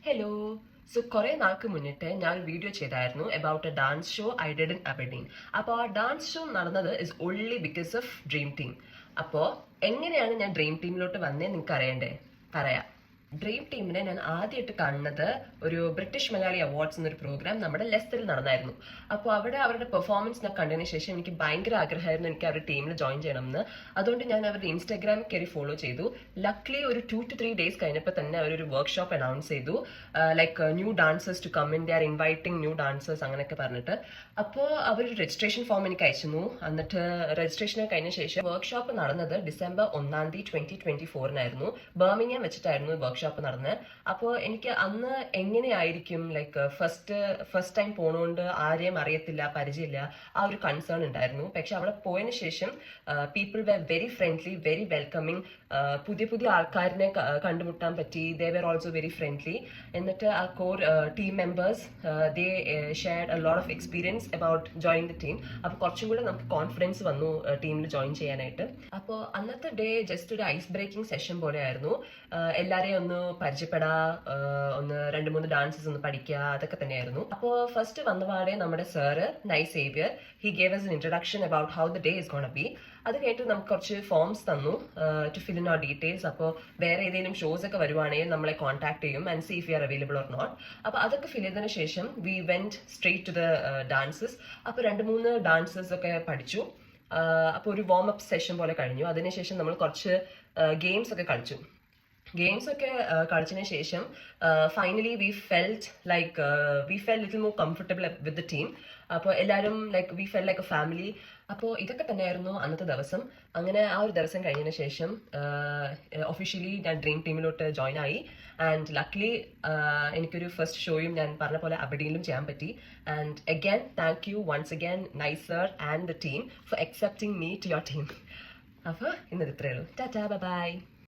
Hello. കുറേ നാൾക്ക് മുന്നിട്ട് ഞാൻ ഒരു വീഡിയോ ചെയ്തായിരുന്നു about A dance show I did in Aberdeen. അപ്പോൾ ആ ഡാൻസ് ഷോ നടന്നത് is only because of dream team. അപ്പോൾ എങ്ങനെയാണ് ഞാൻ ഡ്രീം ടീമിലോട്ട് വന്നേ നിങ്ങൾക്ക് അറിയണ്ടേ? പറയാം. ഡ്രീം ടീമിനെ ഞാൻ ആദ്യമായിട്ട് കാണുന്നത് ഒരു ബ്രിട്ടീഷ് മലയാളി അവാർഡ്സ് എന്നൊരു പ്രോഗ്രാം നമ്മുടെ ലെസ്റ്ററിൽ നടന്നായിരുന്നു. അപ്പോൾ അവിടെ അവരുടെ പെർഫോമൻസ് ഞാൻ കണ്ടതിന് ശേഷം എനിക്ക് ഭയങ്കര ആഗ്രഹമായിരുന്നു എനിക്ക് അവരുടെ ടീമിൽ ജോയിൻ ചെയ്യണമെന്ന്. അതുകൊണ്ട് ഞാൻ അവരുടെ ഇൻസ്റ്റാഗ്രാം കയറി ഫോളോ ചെയ്തു. ലക്ലി ഒരു 2 to 3 days കഴിഞ്ഞപ്പോൾ തന്നെ അവരൊരു വർക്ക്ഷോപ്പ് അനൗൺസ് ചെയ്തു. Like new dancers to come in, they are inviting new dancers അങ്ങനെയൊക്കെ പറഞ്ഞിട്ട്. അപ്പോൾ അവരൊരു രജിസ്ട്രേഷൻ ഫോം എനിക്ക് അയച്ചു. എന്നിട്ട് രജിസ്ട്രേഷൻ കഴിഞ്ഞ ശേഷം വർക്ക്ഷോപ്പ് നടന്നത് December 1, 2024 ബർമിംഗ്ഹാം വെച്ചിട്ടായിരുന്നു വർക്ക്ഷോപ്പ് നടന്നത്. അപ്പോൾ എനിക്ക് അന്ന് എങ്ങനെയായിരിക്കും ലൈക്ക് ഫസ്റ്റ് ടൈം പോണോണ്ട് ആരെയും അറിയത്തില്ല, പരിചയമില്ല, ആ ഒരു കൺസേൺ ഉണ്ടായിരുന്നു. പക്ഷെ അവിടെ പോയതിനു ശേഷം people were very friendly, very welcoming. പുതിയ ആൾക്കാരിനെ കണ്ടുമുട്ടാൻ പറ്റി. They were also very friendly. എന്നിട്ട് ആ core team members they shared a lot of experience about join the team. അപ്പോൾ കുറച്ചും കൂടെ നമുക്ക് കോൺഫിഡൻസ് വന്നു ടീമിൽ ജോയിൻ ചെയ്യാനായിട്ട്. അപ്പോൾ അന്നത്തെ ഡേ ജസ്റ്റ് ഒരു ഐസ് ബ്രേക്കിംഗ് സെഷൻ പോലെ ആയിരുന്നു. എല്ലാരെയും ഒന്ന് പരിചയപ്പെടാ, ഒന്ന് 2-3 ഡാൻസസ് ഒന്ന് പഠിക്കുക, അതൊക്കെ തന്നെയായിരുന്നു. അപ്പോൾ ഫസ്റ്റ് വന്നപാടെ നമ്മുടെ sir Nice Xavier he gave us an introduction about how the day is gonna be. അത് കഴിഞ്ഞിട്ട് നമുക്ക് കുറച്ച് ഫോംസ് തന്നു to fill in our details. അപ്പോൾ വേറെ ഏതെങ്കിലും ഷോസ് ഒക്കെ വരുവാണെങ്കിൽ നമ്മളെ കോൺടാക്ട് ചെയ്യും and see if you are available or not. അപ്പോൾ അതൊക്കെ ഫിൽ ചെയ്തതിന് ശേഷം we went straight to the dances. അപ്പോൾ 2-3 ഡാൻസസ് ഒക്കെ പഠിച്ചു. അപ്പോൾ ഒരു വാം അപ്പ് സെഷൻ പോലെ കഴിഞ്ഞു. അതിനുശേഷം നമ്മൾ കുറച്ച് ഗെയിംസ് ഒക്കെ കളിച്ചു. ഗെയിംസ് ഒക്കെ കളിച്ചതിന് ശേഷം finally we felt little more comfortable with the team. അപ്പോൾ എല്ലാവരും like we felt like a family. അപ്പോൾ ഇതൊക്കെ തന്നെയായിരുന്നു അന്നത്തെ ദിവസം. അങ്ങനെ ആ ഒരു ദിവസം കഴിഞ്ഞതിന് ശേഷം ഒഫീഷ്യലി ഞാൻ ഡ്രീം ടീമിലോട്ട് ജോയിൻ ആയി. ആൻഡ് ലക്ലി എനിക്കൊരു ഫസ്റ്റ് ഷോയും ഞാൻ പറഞ്ഞ പോലെ അബർഡീനിലും ചെയ്യാൻ പറ്റി. And again thank you once again Nice sir and the team for accepting me to your team. അപ്പോൾ ഇന്നത് ഇത്രയേ ഉള്ളൂ. Tata, by.